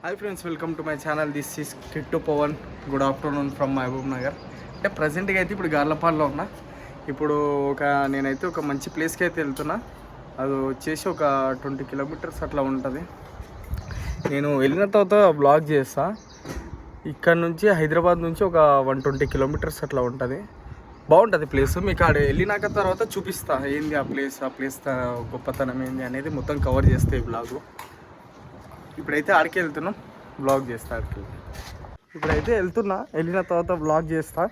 Hi friends, welcome to my channel. This is Kittu Pawan. Good afternoon from Mahabubnagar. అంటే ప్రజెంట్గా అయితే ఇప్పుడు గార్లపాడులో ఉన్నా. ఇప్పుడు నేనైతే ఒక మంచి ప్లేస్కి అయితే వెళ్తున్నా. అది వచ్చేసి ఒక 20 కిలోమీటర్స్ అట్లా ఉంటుంది. నేను వెళ్ళిన తర్వాత బ్లాగ్ చేస్తా. ఇక్కడ నుంచి హైదరాబాద్ నుంచి ఒక 120 కిలోమీటర్స్ అట్లా ఉంటుంది. బాగుంటుంది ప్లేస్. మీకు ఆడ వెళ్ళినాక తర్వాత చూపిస్తా ఏంది ఆ ప్లేస్ గొప్పతనం ఏంది అనేది మొత్తం కవర్ చేస్తే ఈ బ్లాగు. ఇప్పుడైతే ఆడికి వెళ్తున్నాం, బ్లాగ్ చేస్తా. ఇప్పుడైతే వెళ్ళిన తర్వాత బ్లాగ్ చేస్తా.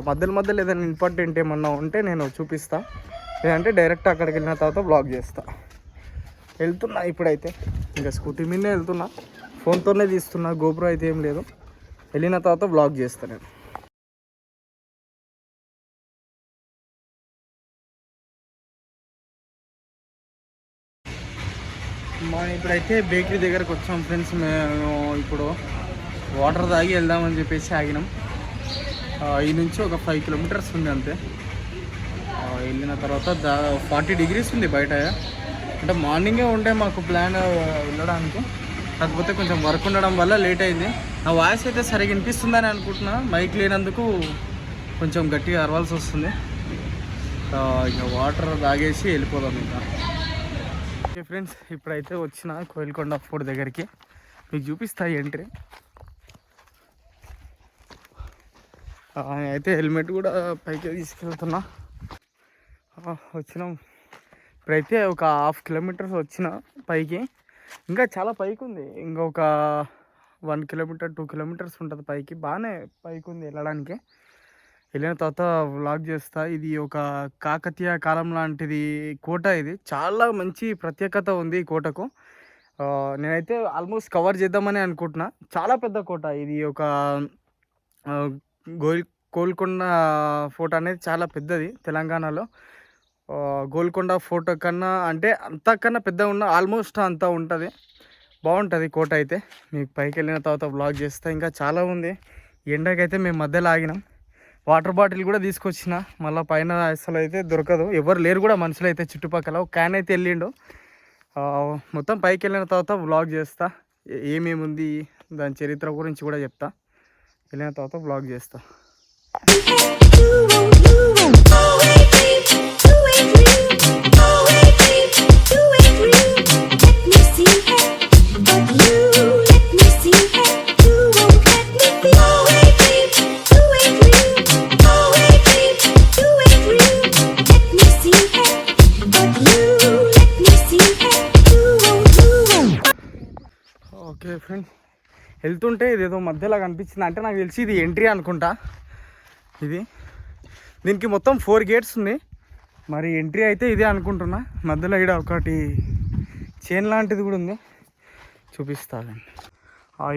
మధ్యలో ఏదైనా ఇంపార్టెంట్ ఏమన్నా ఉంటే నేను చూపిస్తా, లేదంటే డైరెక్ట్ అక్కడికి వెళ్ళిన తర్వాత బ్లాగ్ చేస్తా. వెళ్తున్నా ఇప్పుడైతే ఇంకా స్కూటీ మీదనే వెళ్తున్నా, ఫోన్తోనే తీస్తున్నా, గోప్రో అయితే ఏం లేదు. వెళ్ళిన తర్వాత బ్లాగ్ చేస్తా నేను. ఇప్పుడైతే బేకరీ దగ్గరకు వచ్చాం ఫ్రెండ్స్. మేము ఇప్పుడు వాటర్ తాగి వెళ్దామని చెప్పేసి ఆగినాం. ఈ నుంచి ఒక 5 కిలోమీటర్స్ ఉంది అంతే. వెళ్ళిన తర్వాత 40 డిగ్రీస్ ఉంది బయట. అంటే మార్నింగే ఉంటే మాకు ప్లాన్ వెళ్ళడానికి, కాకపోతే కొంచెం వర్క్ ఉండడం వల్ల లేట్ అయింది. నా వాయిస్ అయితే సరిగ్గా వినిపిస్తుందని అనుకుంటున్నా. మైక్ లేనందుకు కొంచెం గట్టిగా అరవాల్సి వస్తుంది. ఇంకా వాటర్ తాగేసి వెళ్ళిపోదాం ఇంకా. ఓకే ఫ్రెండ్స్, ఇప్పుడైతే వచ్చిన కోయిల్కొండ ఫోర్ట్ దగ్గరికి. మీకు చూపిస్తాయి ఎంట్రీ. అయితే హెల్మెట్ కూడా పైకి తీసుకెళ్తున్నా. వచ్చినాం. ఇప్పుడైతే ఒక 1/2 కిలోమీటర్స్ వచ్చిన పైకి. ఇంకా చాలా పైకి ఉంది. ఇంకొక 1 కిలోమీటర్ 2 కిలోమీటర్స్ ఉంటుంది పైకి. బాగానే పైకి ఉంది వెళ్ళడానికి. వెళ్ళిన తర్వాత వ్లాగ్ చేస్తా. ఇది ఒక కాకతీయ కాలం లాంటిది కోట. ఇది చాలా మంచి ప్రత్యేకత ఉంది ఈ కోటకు. నేనైతే ఆల్మోస్ట్ కవర్ చేద్దామని అనుకుంటున్నా. చాలా పెద్ద కోట ఇది. ఒక గోల్కొండ ఫోర్ట్ అనేది చాలా పెద్దది తెలంగాణలో. గోల్కొండ ఫోర్ట్ కన్నా అంటే అంతకన్నా పెద్దగా ఉన్న ఆల్మోస్ట్ అంతా ఉంటుంది. బాగుంటుంది కోట అయితే. మీకు పైకి వెళ్ళిన తర్వాత బ్లాగ్ చేస్తా. ఇంకా చాలా ఉంది. ఎండకైతే మేము మధ్యలో ఆగినాం. వాటర్ బాటిల్ కూడా తీసుకొచ్చిన. మళ్ళీ పైన అసలు అయితే దొరకదు, ఎవరు లేరు కూడా మనుషులు అయితే చుట్టుపక్కల. ఒక క్యాన్ అయితే వెళ్ళిండు. మొత్తం పైకి వెళ్ళిన తర్వాత వ్లాగ్ చేస్తా. ఏమేమి ఉంది దాని చరిత్ర గురించి కూడా చెప్తా. వెళ్ళిన తర్వాత వ్లాగ్ చేస్తా. ఓకే ఫ్రెండ్, వెళ్తుంటే ఇదేదో మధ్యలో కనిపించింది. అంటే నాకు తెలిసి ఇది ఎంట్రీ అనుకుంటా. దీనికి మొత్తం 4 గేట్స్ ఉన్నాయి. మరి ఎంట్రీ అయితే ఇదే అనుకుంటున్నా. మధ్యలో ఇక్కడ ఒకటి చైన్ లాంటిది కూడా ఉంది, చూపిస్తానండి.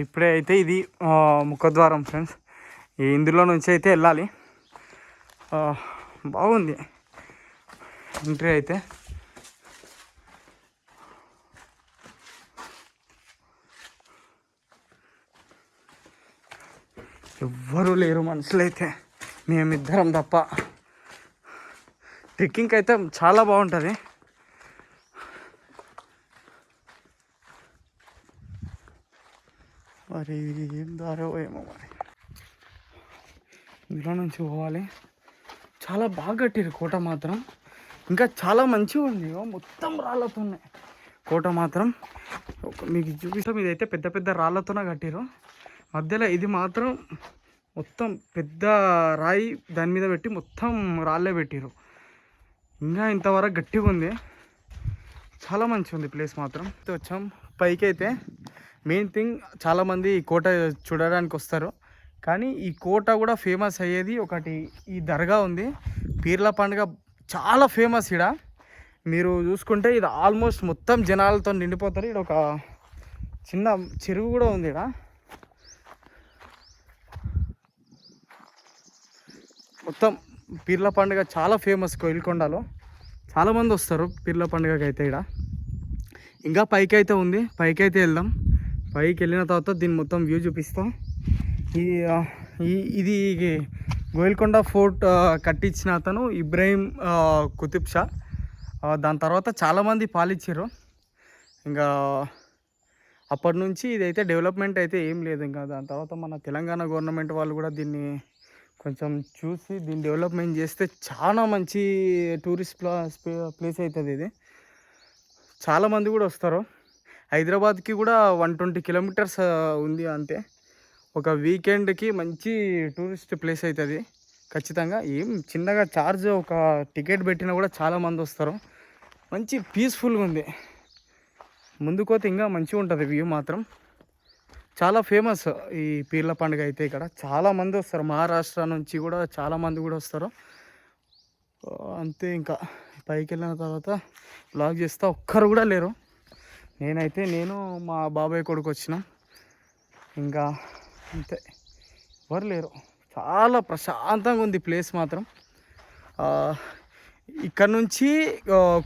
ఇప్పుడే అయితే ఇది ముఖద్వారం ఫ్రెండ్స్. ఇందులో నుంచి అయితే వెళ్ళాలి. బాగుంది ఎంట్రీ అయితే. ఎవ్వరూ లేరు మనుషులైతే, మేమిద్దరం తప్ప. ట్రెక్కింగ్ అయితే చాలా బాగుంటుంది. మరి ఏం దారో ఏమో. మరి ఇందులో నుంచి పోవాలి. చాలా బాగా కట్టారు కోట మాత్రం. ఇంకా చాలా మంచిగా ఉంది. మొత్తం రాళ్ళతోనే కోట మాత్రం. మీకు చూపిస్తాం. ఇదైతే పెద్ద పెద్ద రాళ్ళతోనే కట్టారు. మధ్యలో ఇది మాత్రం మొత్తం పెద్ద రాయి దాని మీద పెట్టి మొత్తం రాళ్ళే పెట్టారు. ఇంకా ఇంతవరకు గట్టిగా ఉంది. చాలా మంచిగా ఉంది ప్లేస్ మాత్రం. వచ్చాం పైకి. అయితే మెయిన్ థింగ్, చాలామంది ఈ కోట చూడడానికి వస్తారు. కానీ ఈ కోట కూడా ఫేమస్ అయ్యేది ఒకటి, ఈ దర్గా ఉంది. పీర్ల పండుగ చాలా ఫేమస్ ఇక్కడ. మీరు చూసుకుంటే ఇది ఆల్మోస్ట్ మొత్తం జనాలతో నిండిపోతారు. ఇక్కడ ఒక చిన్న చెరువు కూడా ఉంది. ఇక్కడ మొత్తం పీర్ల పండుగ చాలా ఫేమస్. కోయిల్కొండలో చాలామంది వస్తారు పీర్ల పండుగకి అయితే. ఇక్కడ ఇంకా పైకి అయితే ఉంది. పైకి అయితే వెళ్దాం. పైకి వెళ్ళిన తర్వాత దీన్ని మొత్తం వ్యూ చూపిస్తాం. ఇది గోల్కొండ ఫోర్ట్ కట్టించిన అతను ఇబ్రాహీం కుతుబ్ షా. దాని తర్వాత చాలామంది పాలించారు. ఇంకా అప్పటి నుంచి ఇదైతే డెవలప్మెంట్ అయితే ఏం లేదు. ఇంకా దాని తర్వాత మన తెలంగాణ గవర్నమెంట్ వాళ్ళు కూడా దీన్ని కొంచెం చూసి దీన్ని డెవలప్మెంట్ చేస్తే చాలా మంచి టూరిస్ట్ ప్లేస్ అవుతుంది. ఇది చాలామంది కూడా వస్తారు. హైదరాబాద్కి కూడా 120 కిలోమీటర్స్ ఉంది అంతే. ఒక వీకెండ్కి మంచి టూరిస్ట్ ప్లేస్ అవుతుంది ఖచ్చితంగా. ఏం చిన్నగా ఛార్జ్ ఒక టికెట్ పెట్టినా కూడా చాలామంది వస్తారు. మంచి పీస్ఫుల్గా ఉంది. ముందుకోతే ఇంకా మంచిగా ఉంటుంది వ్యూ మాత్రం. చాలా ఫేమస్ ఈ పీర్ల పండుగ అయితే. ఇక్కడ చాలామంది వస్తారు, మహారాష్ట్ర నుంచి కూడా చాలామంది కూడా వస్తారు. అంతే. ఇంకా పైకి వెళ్ళిన తర్వాత బ్లాగ్ చేస్తా. ఒక్కరు కూడా లేరు. నేను మా బాబాయ్ కొడుకు వచ్చినాం. ఇంకా అంతే, ఎవరు లేరు. చాలా ప్రశాంతంగా ఉంది ప్లేస్ మాత్రం. ఇక్కడ నుంచి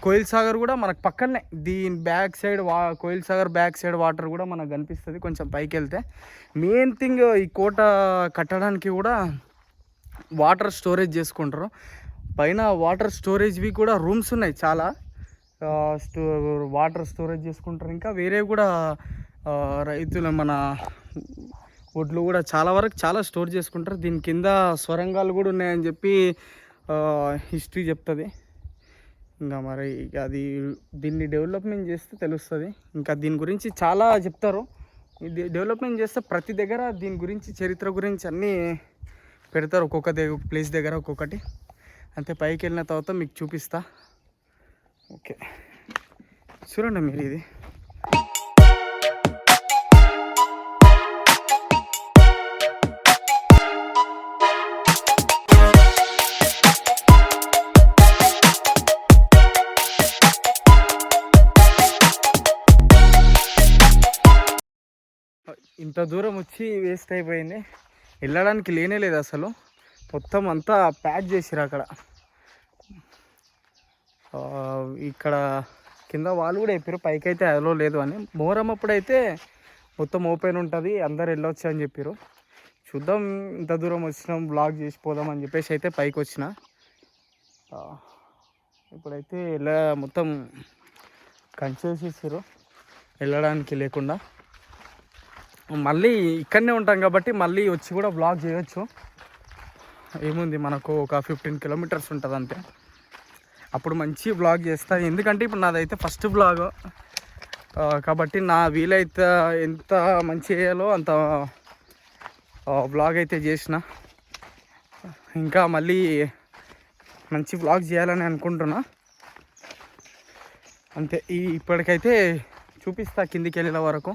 కోయిల్ సాగర్ కూడా మనకు పక్కనే. దీని back side Koilsagar back side water కూడా మనకు కనిపిస్తుంది కొంచెం పైకి వెళ్తే. మెయిన్ థింగ్, ఈ కోట కట్టడానికి కూడా వాటర్ స్టోరేజ్ చేసుకుంటారు. పైన వాటర్ స్టోరేజ్వి కూడా రూమ్స్ ఉన్నాయి చాలా. వాటర్ స్టోరేజ్ చేసుకుంటారు. ఇంకా వేరే కూడా రైతులు మన ఒడ్లు కూడా చాలా వరకు చాలా స్టోర్ చేసుకుంటారు. దీని కింద సొరంగాలు కూడా ఉన్నాయని చెప్పి హిస్టరీ చెప్తుంది. ఇంకా మరి అది దీన్ని డెవలప్మెంట్ చేస్తే తెలుస్తుంది. ఇంకా దీని గురించి చాలా చెప్తారు. డెవలప్మెంట్ చేస్తే ప్రతి దగ్గర దీని గురించి చరిత్ర గురించి అన్నీ పెడతారు. ఒక్కొక్క ప్లేస్ దగ్గర ఒక్కొక్కటి. అంతే. పైకి వెళ్ళిన తర్వాత మీకు చూపిస్తా. ఓకే, చూడండి మీరు. ఇది ఇంత దూరం వచ్చి వేస్ట్ అయిపోయింది. వెళ్ళడానికి లేనే లేదు అసలు. మొత్తం అంతా ప్యాక్ చేసిరు అక్కడ. ఇక్కడ కింద వాళ్ళు కూడా చెప్పారు పైకి అయితే అలో లేదు అని. మొహరం అప్పుడైతే మొత్తం ఓపెన్ ఉంటుంది, అందరు వెళ్ళొచ్చు అని చెప్పారు. చూద్దాం, ఇంత దూరం వచ్చినాం, బ్లాగ్ చేసిపోదాం అని చెప్పేసి అయితే పైకి వచ్చిన. ఇప్పుడైతే మొత్తం కంచేసేసారు వెళ్ళడానికి లేకుండా. మళ్ళీ ఇక్కడనే ఉంటాం కాబట్టి మళ్ళీ వచ్చి కూడా బ్లాగ్ చేయొచ్చు. ఏముంది, మనకు ఒక 15 కిలోమీటర్స్ ఉంటుంది అంతే. అప్పుడు మంచి బ్లాగ్ చేస్తాను. ఎందుకంటే ఇప్పుడు నాదైతే ఫస్ట్ బ్లాగ్ కాబట్టి నా వీలైతే ఎంత మంచి చేయాలో అంత బ్లాగ్ అయితే చేసిన. ఇంకా మళ్ళీ మంచి బ్లాగ్ చేయాలని అనుకుంటున్నా అంతే. ఇప్పటికైతే చూపిస్తా కిందికి వెళ్ళే వరకు.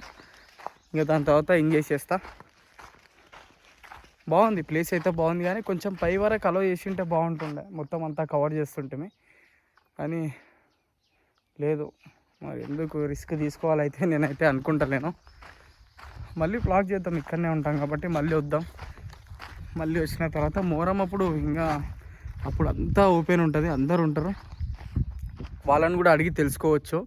ఇంకా దాని తర్వాత ఎంజాయ్ చేస్తా. బాగుంది ప్లేస్ అయితే, బాగుంది. కానీ కొంచెం పై వరకు అలో చేసి ఉంటే బాగుంటుండే, మొత్తం అంతా కవర్ చేస్తుంటే. కానీ లేదు, మరి ఎందుకు రిస్క్ తీసుకోవాలైతే నేనైతే అనుకుంటలేను. మళ్ళీ బ్లాగ్ చేద్దాం, ఇక్కడనే ఉంటాం కాబట్టి మళ్ళీ వద్దాం. మళ్ళీ వచ్చిన తర్వాత మొహరం అప్పుడు ఇంకా అప్పుడు అంతా ఓపెన్ ఉంటుంది, అందరు ఉంటారు. వాళ్ళని కూడా అడిగి తెలుసుకోవచ్చు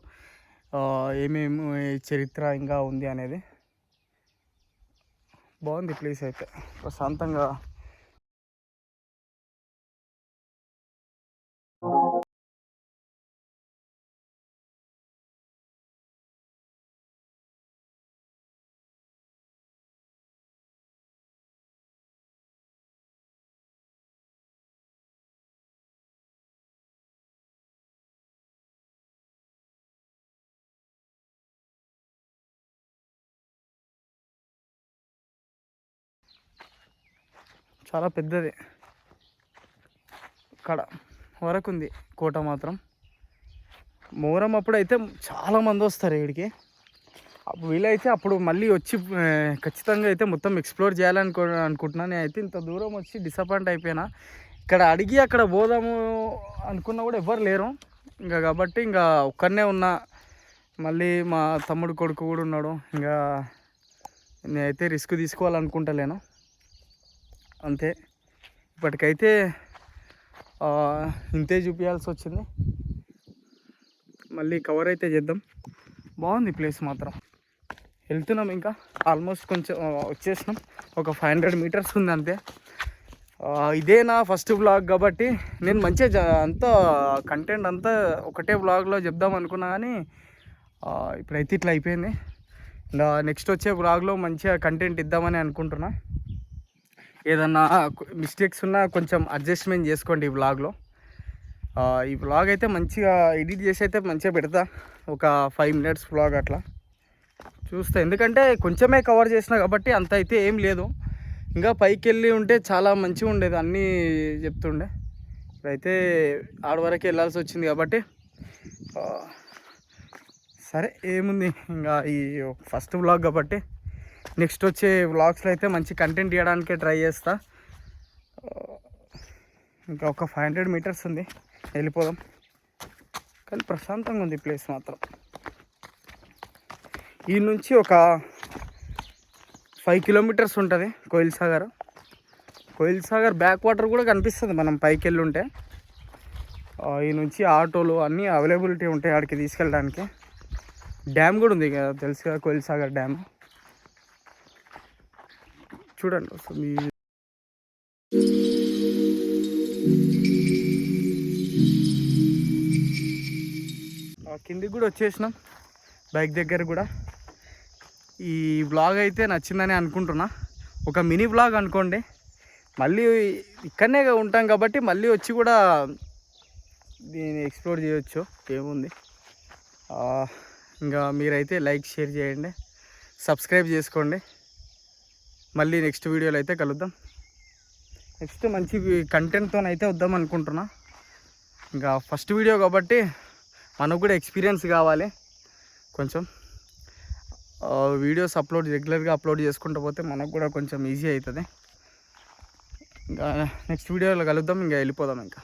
ఏమేమి చరిత్ర ఇంకా ఉంది అనేది. బాగుంది ప్లేస్ అయితే, ప్రశాంతంగా. చాలా పెద్దది, అక్కడ వరకు ఉంది కోట మాత్రం. మొహరం అప్పుడు అయితే చాలామంది వస్తారు ఇక్కడికి. వీలైతే అప్పుడు మళ్ళీ వచ్చి ఖచ్చితంగా అయితే మొత్తం ఎక్స్ప్లోర్ అనుకుంటున్నాను. నేను అయితే ఇంత దూరం వచ్చి డిసప్పాయింట్ అయిపోయినా. ఇక్కడ అడిగి అక్కడ పోదాము అనుకున్నా కూడా ఎవ్వరు లేరు ఇంకా. కాబట్టి ఇంకా ఒక్కడనే ఉన్నా. మళ్ళీ మా తమ్ముడు కొడుకు కూడా ఉన్నాడు. ఇంకా నేనైతే రిస్క్ తీసుకోవాలనుకుంటలేను అంతే. ఇప్పటికైతే ఇంతే చూపించాల్సి వచ్చింది. మళ్ళీ కవర్ అయితే చేద్దాం. బాగుంది ప్లేస్ మాత్రం. వెళ్తున్నాం, ఇంకా ఆల్మోస్ట్ కొంచెం వచ్చేసినాం. ఒక 500 మీటర్స్ ఉంది అంతే. ఇదే నా ఫస్ట్ వ్లాగ్ కాబట్టి నేను మంచిగా అంతా కంటెంట్ అంతా ఒకటే వ్లాగ్లో చెప్దాం అనుకున్నా. కానీ ఇప్పుడైతే ఇట్లా అయిపోయింది. ఇంకా నెక్స్ట్ వచ్చే వ్లాగ్లో మంచిగా కంటెంట్ ఇద్దామని అనుకుంటున్నా. ఏదన్నా మిస్టేక్స్ ఉన్నా కొంచెం అడ్జస్ట్మెంట్ చేసుకోండి ఈ వ్లాగ్లో. ఈ వ్లాగ్ అయితే మంచిగా ఎడిట్ చేసి అయితే మంచిగా పెడతా, ఒక 5 minutes వ్లాగ్ అట్లా చూస్తా. ఎందుకంటే కొంచెమే కవర్ చేసిన కాబట్టి అంత అయితే ఏం లేదు. ఇంకా పైకి వెళ్ళి ఉంటే చాలా మంచిగా ఉండేది, అన్నీ చెప్తుండే. ఇప్పుడైతే ఆడ వరకు వెళ్ళాల్సి వచ్చింది కాబట్టి సరే ఏముంది, ఇంకా ఈ ఫస్ట్ వ్లాగ్ కాబట్టి నెక్స్ట్ వచ్చే వ్లాగ్స్లో అయితే మంచి కంటెంట్ ఇవ్వడానికే ట్రై చేస్తా. ఇంకా ఒక 500 meters ఉంది, వెళ్ళిపోదాం. కానీ ప్రశాంతంగా ఉంది ప్లేస్ మాత్రం. ఈ నుంచి ఒక 5 kilometers ఉంటుంది కోయిల్ సాగర్ బ్యాక్ వాటర్ కూడా కనిపిస్తుంది మనం పైకి వెళ్ళి ఉంటే. ఈ నుంచి ఆటోలు అన్నీ అవైలబిలిటీ ఉంటాయి ఆడికి తీసుకెళ్ళడానికి. డ్యామ్ కూడా ఉంది కదా, తెలుసు కదా, కోయిల్ సాగర్ డ్యామ్. చూడండి వస్తుంది. కిందికి కూడా వచ్చేసినాం, బైక్ దగ్గర కూడా. ఈ వ్లాగ్ అయితే నచ్చిందని అనుకుంటున్నా. ఒక మినీ వ్లాగ్ అనుకోండి. మళ్ళీ ఇక్కడనే ఉంటాం కాబట్టి మళ్ళీ వచ్చి కూడా దీన్ని ఎక్స్ప్లోర్ చేయొచ్చు, ఏముంది. ఇంకా మీరైతే లైక్ షేర్ చేయండి, సబ్స్క్రైబ్ చేసుకోండి. మళ్ళీ నెక్స్ట్ వీడియోలో అయితే కలుద్దాం. నెక్స్ట్ మంచి కంటెంట్తోనైతే వద్దాం అనుకుంటున్నా. ఇంకా ఫస్ట్ వీడియో కాబట్టి మనకు కూడా ఎక్స్పీరియన్స్ కావాలి కొంచెం. వీడియోస్ రెగ్యులర్గా అప్లోడ్ చేసుకుంటూ పోతే మనకు కూడా కొంచెం ఈజీ అవుతుంది. ఇంకా నెక్స్ట్ వీడియోలో కలుద్దాం. ఇంకా వెళ్ళిపోదాం ఇంకా.